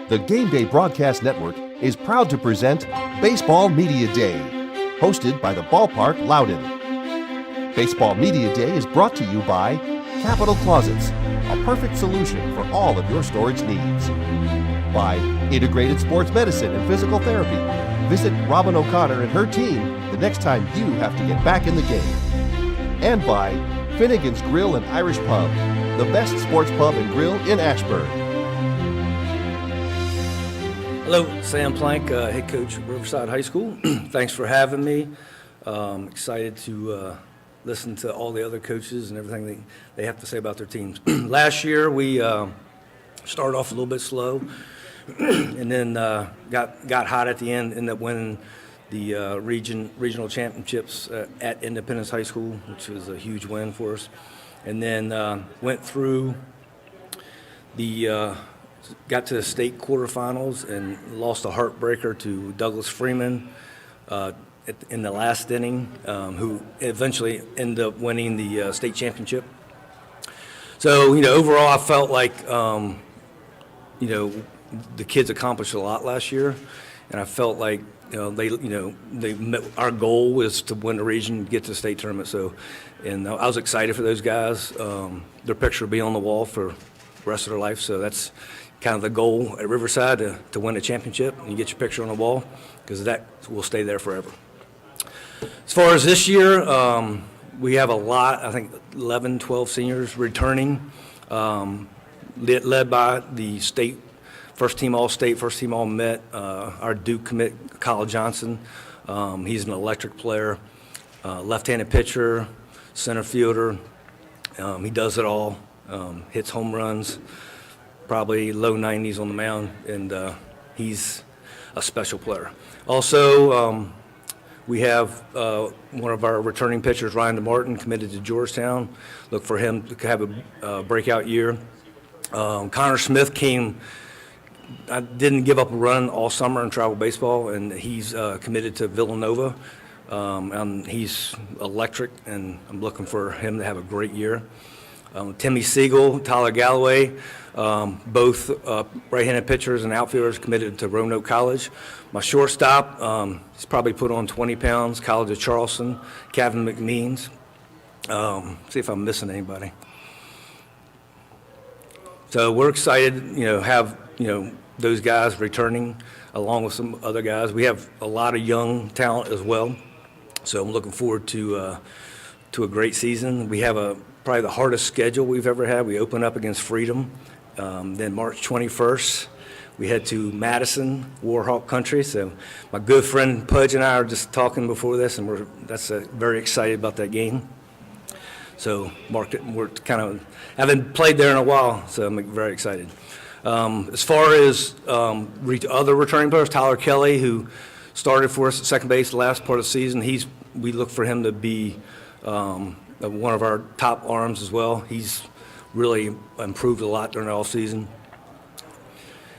The Gameday Broadcast Network is proud to present Baseball Media Day, hosted by the Ballpark, Loudoun. Baseball Media Day is brought to you by Capital Closets, a perfect solution for all of your storage needs. By Integrated Sports Medicine and Physical Therapy. Visit Robin O'Connor and her team the next time you have to get back in the game. And by Finnegan's Grill and Irish Pub, the best sports pub and grill in Ashburn. Hello, Sam Plank, head coach at Riverside High School. Thanks for having me. Excited to listen to all the other coaches and everything they have to say about their teams. Last year, we started off a little bit slow and then got hot at the end, ended up winning the regional championships at Independence High School, which was a huge win for us. And then went through got to the state quarterfinals and lost a heartbreaker to Douglas Freeman in the last inning, who eventually ended up winning the state championship. So, overall, I felt like, the kids accomplished a lot last year, and I felt like, they met, our goal was to win the region, get to the state tournament. So, and I was excited for those guys. Their picture will be on the wall for the rest of their life. So that's kind of the goal at Riverside, to win a championship and you get your picture on the wall, because that will stay there forever. As far as this year, we have a lot, I think 11, 12 seniors returning, led by the state first team All-State, first team All-Met, our Duke commit, Kyle Johnson. He's an electric player, left-handed pitcher, center fielder. He does it all, hits home runs, probably low 90s on the mound, and he's a special player. Also, we have one of our returning pitchers, Ryan DeMartin, committed to Georgetown. Look for him to have a breakout year. Connor Smith didn't give up a run all summer in travel baseball, and he's committed to Villanova. He's electric, and I'm looking for him to have a great year. Timmy Siegel, Tyler Galloway, both right-handed pitchers and outfielders committed to Roanoke College. My shortstop, he's probably put on 20 pounds, College of Charleston, Kevin McMeans. See if I'm missing anybody. So we're excited, have, those guys returning along with some other guys. We have a lot of young talent as well. So I'm looking forward to a great season. We have probably the hardest schedule we've ever had. We open up against Freedom. Then March 21st, we head to Madison, Warhawk Country. So my good friend Pudge and I are just talking before this, and that's very excited about that game. So we're kind of haven't played there in a while, so I'm very excited. As far as other returning players, Tyler Kelly, who started for us at second base the last part of the season, we look for him to be one of our top arms as well. He's really improved a lot during the offseason.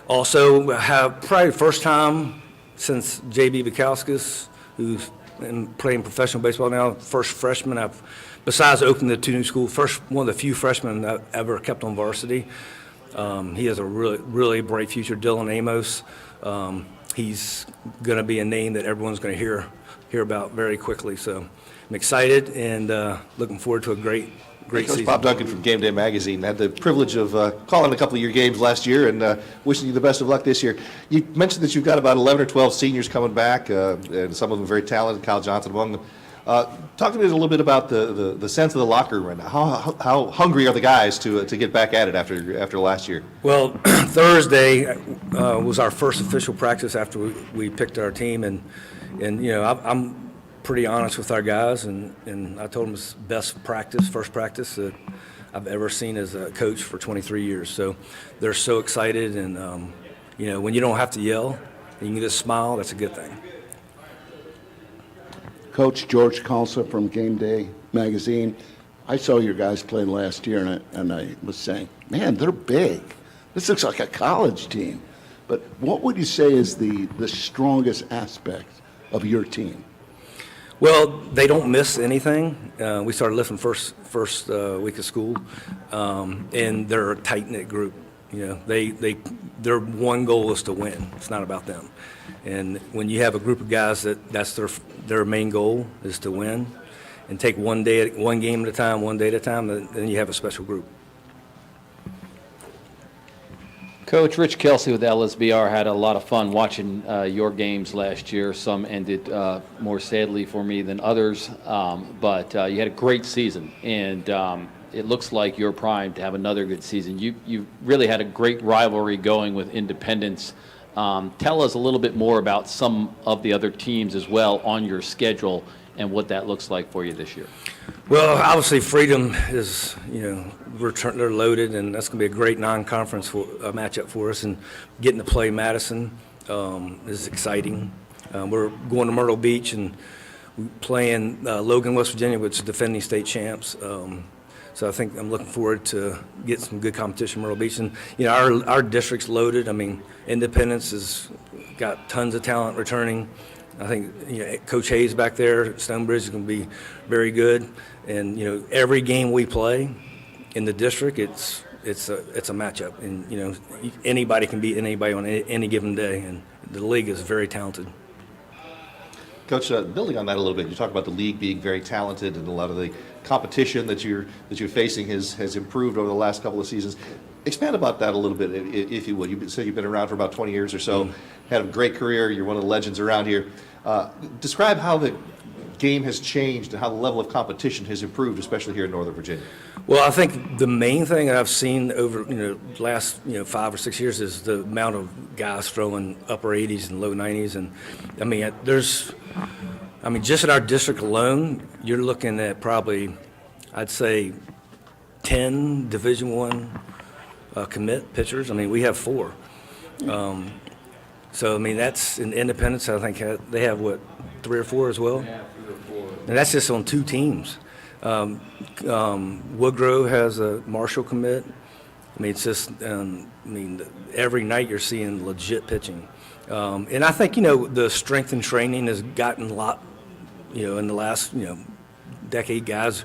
Also, have probably the first time since J.B. Bukowskis, who's playing professional baseball now, first freshman besides opening the two new schools, one of the few freshmen that ever kept on varsity. He has a really, really bright future. Dylan Amos, he's going to be a name that everyone's going to hear about very quickly. So I'm excited and looking forward to a great season. Bob Duncan from Gameday Magazine. Had the privilege of calling a couple of your games last year and wishing you the best of luck this year. You mentioned that you've got about 11 or 12 seniors coming back, and some of them very talented, Kyle Johnson among them. Talk to me a little bit about the sense of the locker room right now. How hungry are the guys to get back at it after last year? Well, Thursday was our first official practice after we picked our team, and I'm pretty honest with our guys, and I told them it's first practice that I've ever seen as a coach for 23 years. So they're so excited, and when you don't have to yell, and you can just smile, that's a good thing. Coach George Kalsa from Gameday Magazine. I saw your guys play last year, and I was saying, man, they're big. This looks like a college team. But what would you say is the strongest aspect of your team? Well, they don't miss anything. We started lifting first week of school, and they're a tight-knit group. You know, their one goal is to win. It's not about them. And when you have a group of guys that's their main goal is to win, and take one game at a time, one day at a time, then you have a special group. Coach, Rich Kelsey with LSBR had a lot of fun watching your games last year. Some ended more sadly for me than others, but you had a great season, and it looks like you're primed to have another good season. You really had a great rivalry going with Independence. Tell us a little bit more about some of the other teams as well on your schedule and what that looks like for you this year. Well, obviously, Freedom is, they're loaded, and that's going to be a great non-conference matchup for us. And getting to play Madison is exciting. We're going to Myrtle Beach and playing Logan, West Virginia, which is defending state champs. So I think I'm looking forward to get some good competition in Myrtle Beach. And, our district's loaded. I mean, Independence has got tons of talent returning. I think Coach Hayes back there, Stonebridge, is going to be very good. And every game we play in the district, it's a matchup, and anybody can beat anybody on any given day, and the league is very talented. Coach, building on that a little bit, you talk about the league being very talented, and a lot of the competition that you're facing has improved over the last couple of seasons. Expand about that a little bit, if you would. You said you've been around for about 20 years or so, had a great career. You're one of the legends around here. Describe how the game has changed and how the level of competition has improved, especially here in Northern Virginia. Well, I think the main thing that I've seen over the last 5 or 6 years is the amount of guys throwing upper 80s and low 90s, and just in our district alone, you're looking at probably, I'd say, 10 Division I commit pitchers. We have 4. So that's in Independence. I think they have 3 or 4 as well. Yeah, 3 or 4. And that's just on 2 teams. Woodgrove has a Marshall commit. It's just, every night you're seeing legit pitching. And I think, the strength and training has gotten a lot, in the last, decade, guys,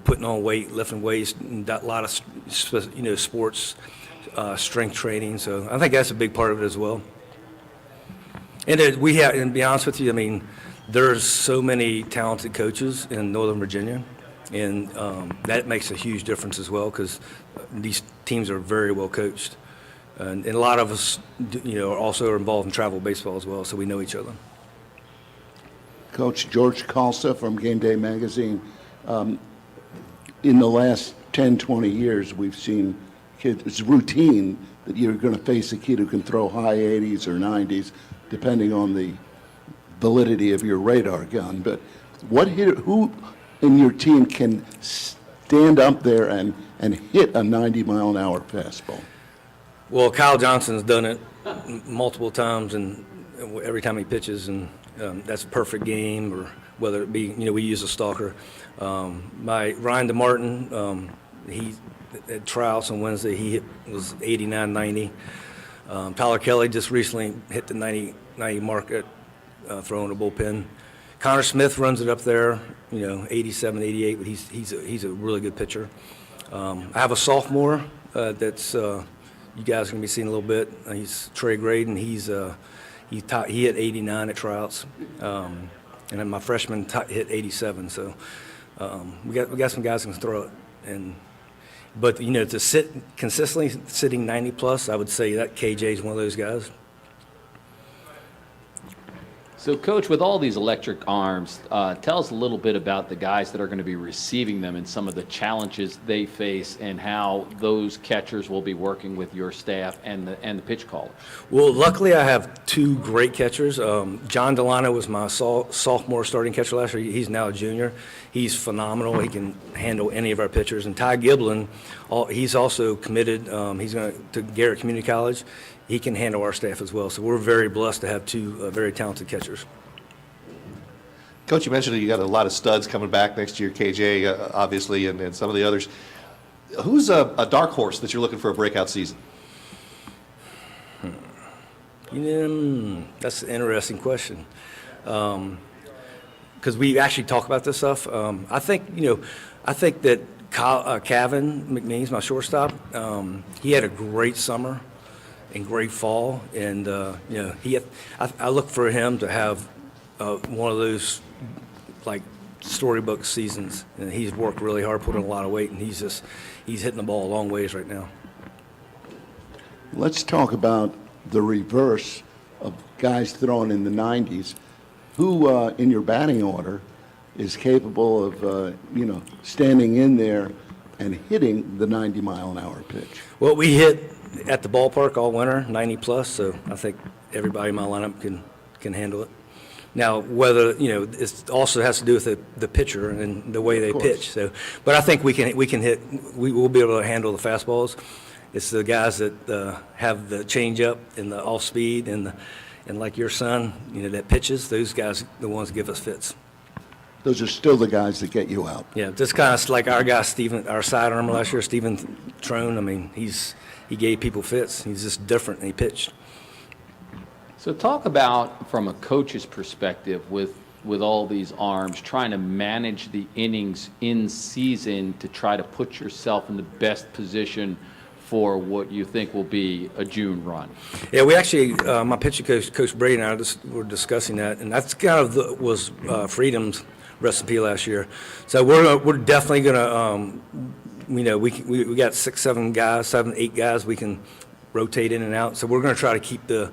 putting on weight, lifting weights, and a lot of, sports strength training. So I think that's a big part of it as well. And we have, and to be honest with you, there's so many talented coaches in Northern Virginia, and that makes a huge difference as well, because these teams are very well coached. And a lot of us, are also involved in travel baseball as well, so we know each other. Coach George Kalsa from Gameday magazine. In the last 10, 20 years, we've seen kids, it's routine that you're going to face a kid who can throw high 80s or 90s, depending on the validity of your radar gun. But who in your team can stand up there and hit a 90-mile-an-hour fastball? Well, Kyle Johnson's done it multiple times, and every time he pitches, and that's a perfect game, or whether it be, we use a stalker. Ryan DeMartin, he at tryouts on Wednesday, he was 89, 90. Tyler Kelly just recently hit the 90 mark at throwing a bullpen. Connor Smith runs it up there, 87, 88, but he's a really good pitcher. I have a sophomore that's you guys are going to be seeing a little bit. He's Trey Graydon. He hit 89 at tryouts, and then my freshman hit 87. So we got some guys who can throw it, but to sit consistently sitting 90 plus, I would say that KJ is one of those guys. So, Coach, with all these electric arms, tell us a little bit about the guys that are going to be receiving them and some of the challenges they face, and how those catchers will be working with your staff and the pitch caller. Well, luckily I have 2 great catchers. John Delano was my sophomore starting catcher last year. He's now a junior. He's phenomenal. He can handle any of our pitchers. And Ty Giblin, he's also committed. He's going to Garrett Community College. He can handle our staff as well. So we're very blessed to have 2 very talented catchers. Coach, you mentioned that you got a lot of studs coming back next year, KJ, obviously, and some of the others. Who's a dark horse that you're looking for a breakout season? That's an interesting question. Because we actually talk about this stuff. I think that Kevin McNeese, my shortstop, he had a great summer and great fall, and I look for him to have one of those like storybook seasons, and he's worked really hard, put in a lot of weight, and he's hitting the ball a long ways right now. Let's talk about the reverse of guys throwing in the 90s. Who in your batting order is capable of, standing in there and hitting the 90-mile-an-hour pitch? Well, we hit at the ballpark all winter, 90 plus, so I think everybody in my lineup can handle it. Now, whether, it also has to do with the pitcher and the way they pitch. So, but I think we can hit. We will be able to handle the fastballs. It's the guys that have the changeup and the off speed and like your son, that pitches. Those guys, the ones that give us fits. Those are still the guys that get you out. Yeah, just kind of like our guy Steven, our side armor last year, Steven Trone. I mean, he gave people fits. He's just different, and he pitched. So talk about, from a coach's perspective, with all these arms, trying to manage the innings in season to try to put yourself in the best position for what you think will be a June run. Yeah, we actually, my pitching coach, Coach Brady, and I were discussing that, and that's kind of was Freedom's recipe last year. So we're definitely going to, we got 7, 8 guys we can rotate in and out. So we're going to try to keep the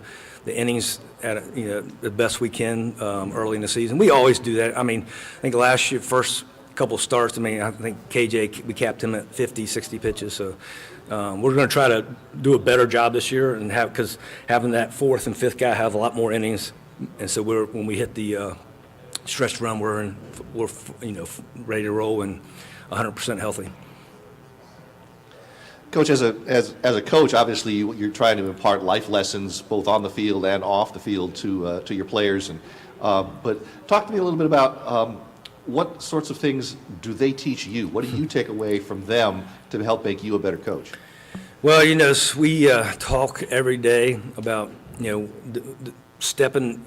innings at the best we can early in the season. We always do that. I mean, I think last year, first couple starts, I think KJ, we capped him at 50, 60 pitches. So we're going to try to do a better job this year, and because having that 4th and 5th guy have a lot more innings, and so when we hit the stretch run, we're ready to roll and 100% healthy. Coach, as a coach, obviously you're trying to impart life lessons both on the field and off the field to your players. But talk to me a little bit about what sorts of things do they teach you? What do you take away from them to help make you a better coach? Well, we talk every day about when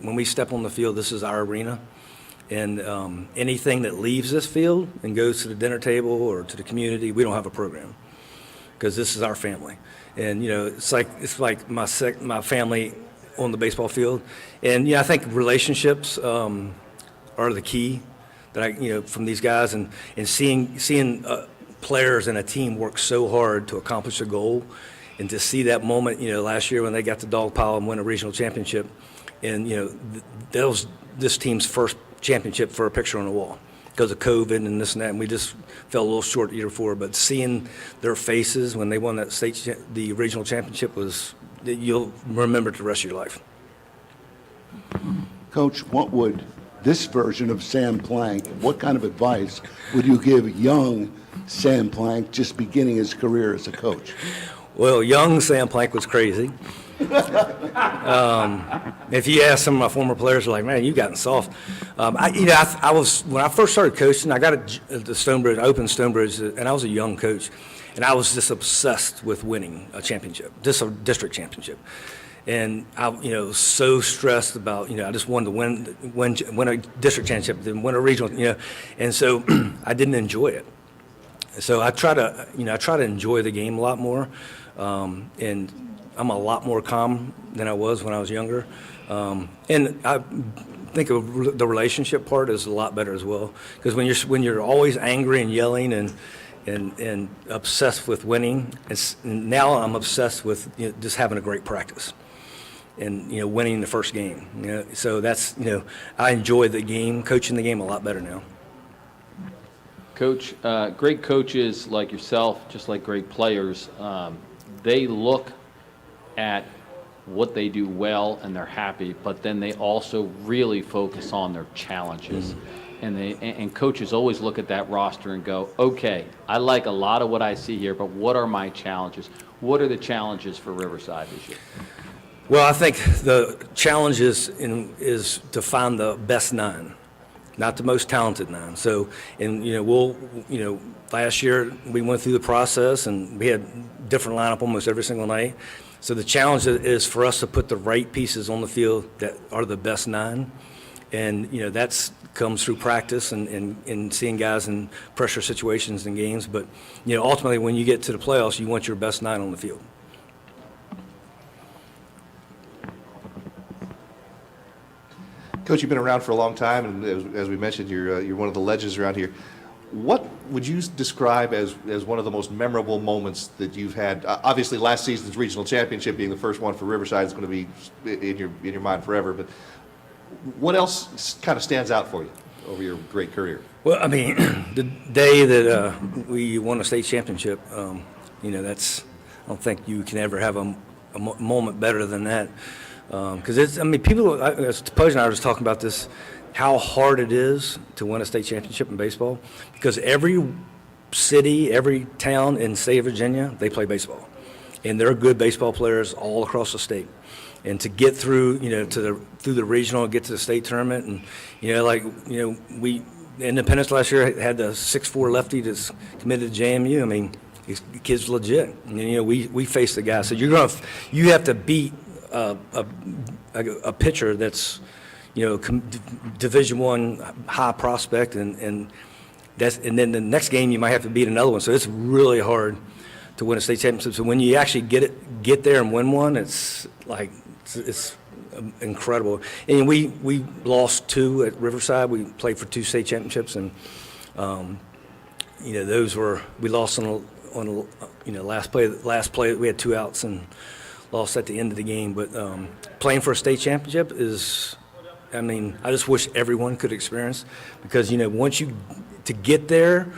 we step on the field. This is our arena, and anything that leaves this field and goes to the dinner table or to the community, we don't have a program. Because this is our family, and it's like my family on the baseball field, and I think relationships are the key that from these guys, and seeing players and a team work so hard to accomplish a goal, and to see that moment last year when they got the dog pile and win a regional championship, and that was this team's first championship for a picture on the wall. Because of COVID and this and that, and we just fell a little short the year before. But seeing their faces when they won that the regional championship you'll remember it the rest of your life. Coach, what would this version of Sam Plank, what kind of advice would you give young Sam Plank just beginning his career as a coach? Well, young Sam Plank was crazy. If you ask some of my former players, they're like, "Man, you've gotten soft." I was when I first started coaching. I got the Stonebridge, I opened Stonebridge, and I was a young coach, and I was just obsessed with winning a championship, just a district championship, and I, was so stressed about, I just wanted to win a district championship, then win a regional, and so I didn't enjoy it. So I try to enjoy the game a lot more, and I'm a lot more calm than I was when I was younger. And I think the relationship part is a lot better as well. Because when you're always angry and yelling and obsessed with winning, now I'm obsessed with just having a great practice and winning the first game. So that's I enjoy the game, coaching the game a lot better now. Coach, great coaches like yourself, just like great players, they look at what they do well and they're happy, but then they also really focus on their challenges. And coaches always look at that roster and go, okay, I like a lot of what I see here, but what are my challenges? What are the challenges for Riverside this year? Well, I think the challenge is to find the best 9, not the most talented 9. So, last year we went through the process and we had different lineup almost every single night. So the challenge is for us to put the right pieces on the field that are the best 9, and that's comes through practice and seeing guys in pressure situations in games. But, ultimately when you get to the playoffs, you want your best 9 on the field. Coach, you've been around for a long time, and as we mentioned, you're one of the legends around here. What would you describe as one of the most memorable moments that you've had? Obviously, last season's regional championship being the first one for Riverside is going to be in your mind forever. But what else kind of stands out for you over your great career? Well, I mean, the day that we won a state championship, that's, I don't think you can ever have a moment better than that. Because people, Pudge and I were just talking about this, how hard it is to win a state championship in baseball, because every city, every town in the state of Virginia, they play baseball. And they're good baseball players all across the state. And to get through, through the regional and get to the state tournament, and, we, Independence last year had the 6'4" lefty that's committed to JMU. I mean, the kid's legit. And, we face the guy. So you have to beat a pitcher that's, Division I high prospect, and then the next game you might have to beat another one. So it's really hard to win a state championship. So when you actually get there and win one, it's incredible. And we lost 2 at Riverside. We played for 2 state championships, and those were, we lost on last play we had 2 outs and lost at the end of the game. But playing for a state championship is, I just wish everyone could experience, because once to get there,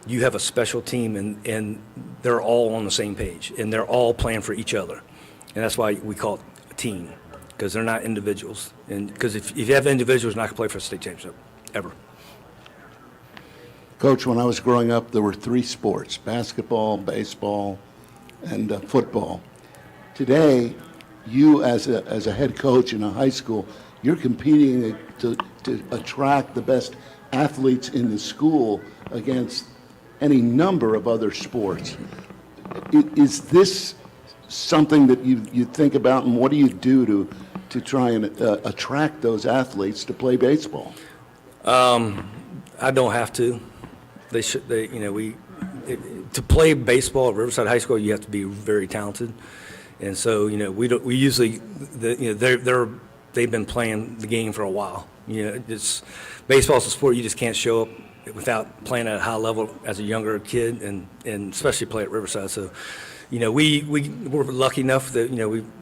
you have a special team, and they're all on the same page, and they're all playing for each other, and that's why we call it a team, because they're not individuals. And because if you have individuals, you're not going to play for a state championship ever. Coach, when I was growing up, there were 3 sports: basketball, baseball, and football. Today, you as a head coach in a high school, you're competing to attract the best athletes in the school against any number of other sports. Is this something that you think about, and what do you do to try and attract those athletes to play baseball? I don't have to. They should. To play baseball at Riverside High School, you have to be very talented, and so we usually they've been playing the game for a while. It's baseball's a sport you just can't show up without playing at a high level as a younger kid, and especially play at Riverside. So, we're lucky enough that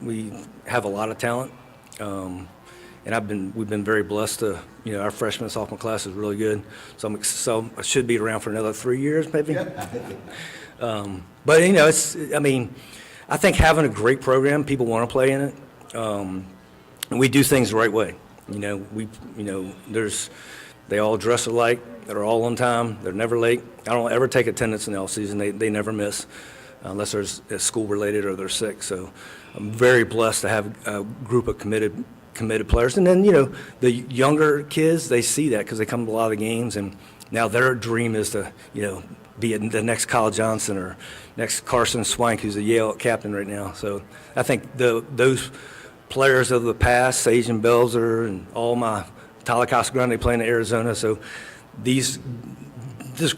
we have a lot of talent, and we've been very blessed to our freshman and sophomore class is really good. So I should be around for another 3 years maybe. But I think having a great program, people want to play in it. And we do things the right way. They all dress alike. They're all on time. They're never late. I don't ever take attendance in the off season. They never miss, unless there's school related or they're sick. So I'm very blessed to have a group of committed players. And then the younger kids, they see that because they come to a lot of the games, and now their dream is to be the next Kyle Johnson or next Carson Swank, who's a Yale captain right now. So I think those players of the past, Sage and Belzer, and all my Tyler Casagrande playing in Arizona. So this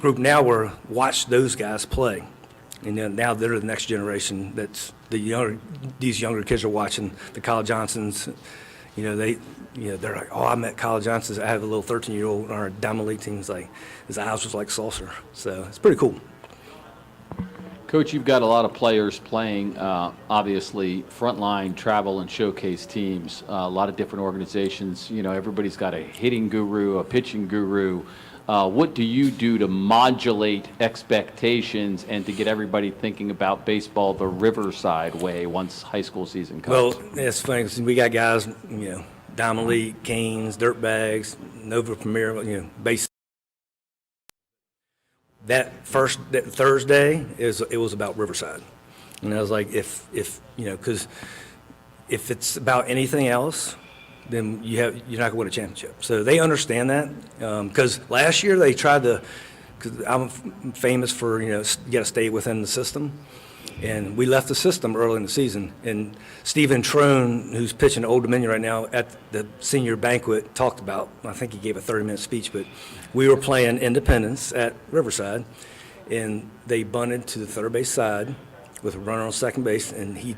group now watch those guys play, and then now they're the next generation. That's these younger kids are watching the Kyle Johnsons. They're like, oh, I met Kyle Johnson. I have a little 13-year-old on our Diamond League team. His eyes was like saucer. So it's pretty cool. Coach, you've got a lot of players playing, obviously, frontline, travel, and showcase teams, a lot of different organizations. Everybody's got a hitting guru, a pitching guru. What do you do to modulate expectations and to get everybody thinking about baseball the Riverside way once high school season comes? Well, it's funny because we got guys, Diamond League, Canes, Dirtbags, Nova Premier, base. That Thursday it was about Riverside, and I was like, if because if it's about anything else, then you're not going to win a championship. So they understand that, because last year they tried to, because I'm famous for you got to stay within the system, And we left the system early in the season. And Stephen Trone, who's pitching at Old Dominion right now, at the senior banquet, talked about, I think he gave a 30-minute speech, but we were playing Independence at Riverside, and they bunted to the third base side with a runner on second base, and he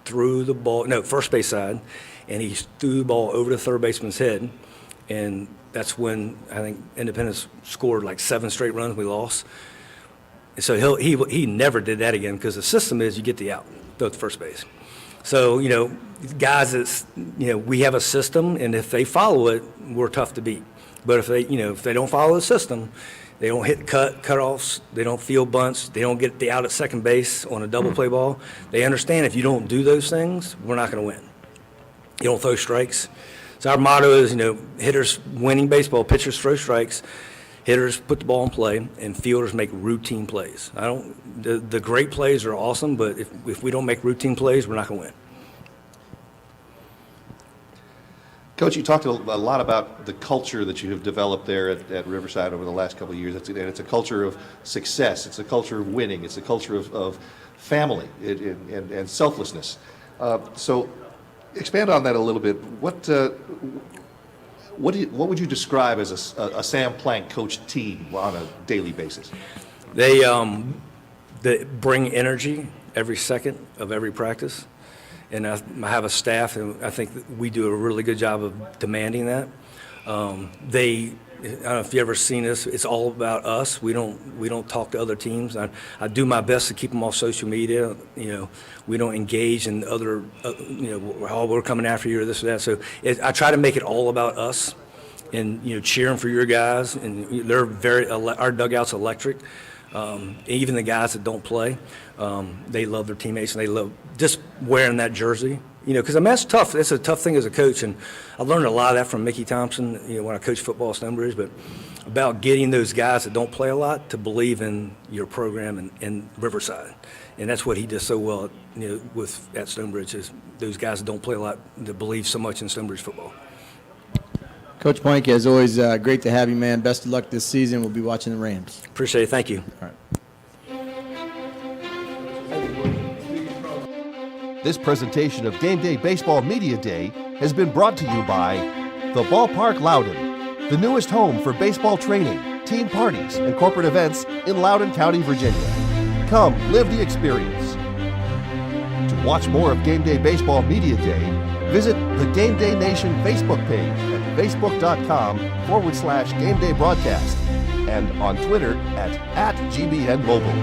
threw the ball, no, first base side, and he threw the ball over the third baseman's head. And that's when I think Independence scored like 7 straight runs. We lost. And so he never did that again, because the system is you get the out, throw it to first base. So, guys, we have a system, and if they follow it, we're tough to beat. But if they don't follow the system, they don't hit cutoffs, they don't field bunts, they don't get the out at second base on a double play ball. They understand if you don't do those things, we're not going to win. You don't throw strikes. So our motto is, hitters winning baseball, pitchers throw strikes, hitters put the ball in play, and fielders make routine plays. The great plays are awesome, but if we don't make routine plays, we're not going to win. Coach, you talked a lot about the culture that you have developed there at Riverside over the last couple of years. It's a culture of success. It's a culture of winning. It's a culture of family and selflessness. So expand on that a little bit. What would you describe as a Sam Plank coached team on a daily basis? They bring energy every second of every practice. And I have a staff, and I think that we do a really good job of demanding that. I don't know if you've ever seen this. It's all about us. We don't talk to other teams. I do my best to keep them off social media. We don't engage in other. We're coming after you or this or that. So I try to make it all about us, and cheering for your guys. And they're our dugout's electric. Even the guys that don't play, they love their teammates, and they love just wearing that jersey. Because that's tough. It's a tough thing as a coach, and I learned a lot of that from Mickey Thompson. When I coached football at Stonebridge, but about getting those guys that don't play a lot to believe in your program in Riverside, and that's what he does so well. At Stonebridge is those guys that don't play a lot that believe so much in Stonebridge football. Coach Poinke, as always, great to have you, man. Best of luck this season. We'll be watching the Rams. Appreciate it. Thank you. All right. This presentation of Game Day Baseball Media Day has been brought to you by the Ballpark Loudoun, the newest home for baseball training, team parties, and corporate events in Loudoun County, Virginia. Come live the experience. To watch more of Game Day Baseball Media Day, visit the Game Day Nation Facebook page at facebook.com/Game Day Broadcast and on Twitter at GBN Mobile.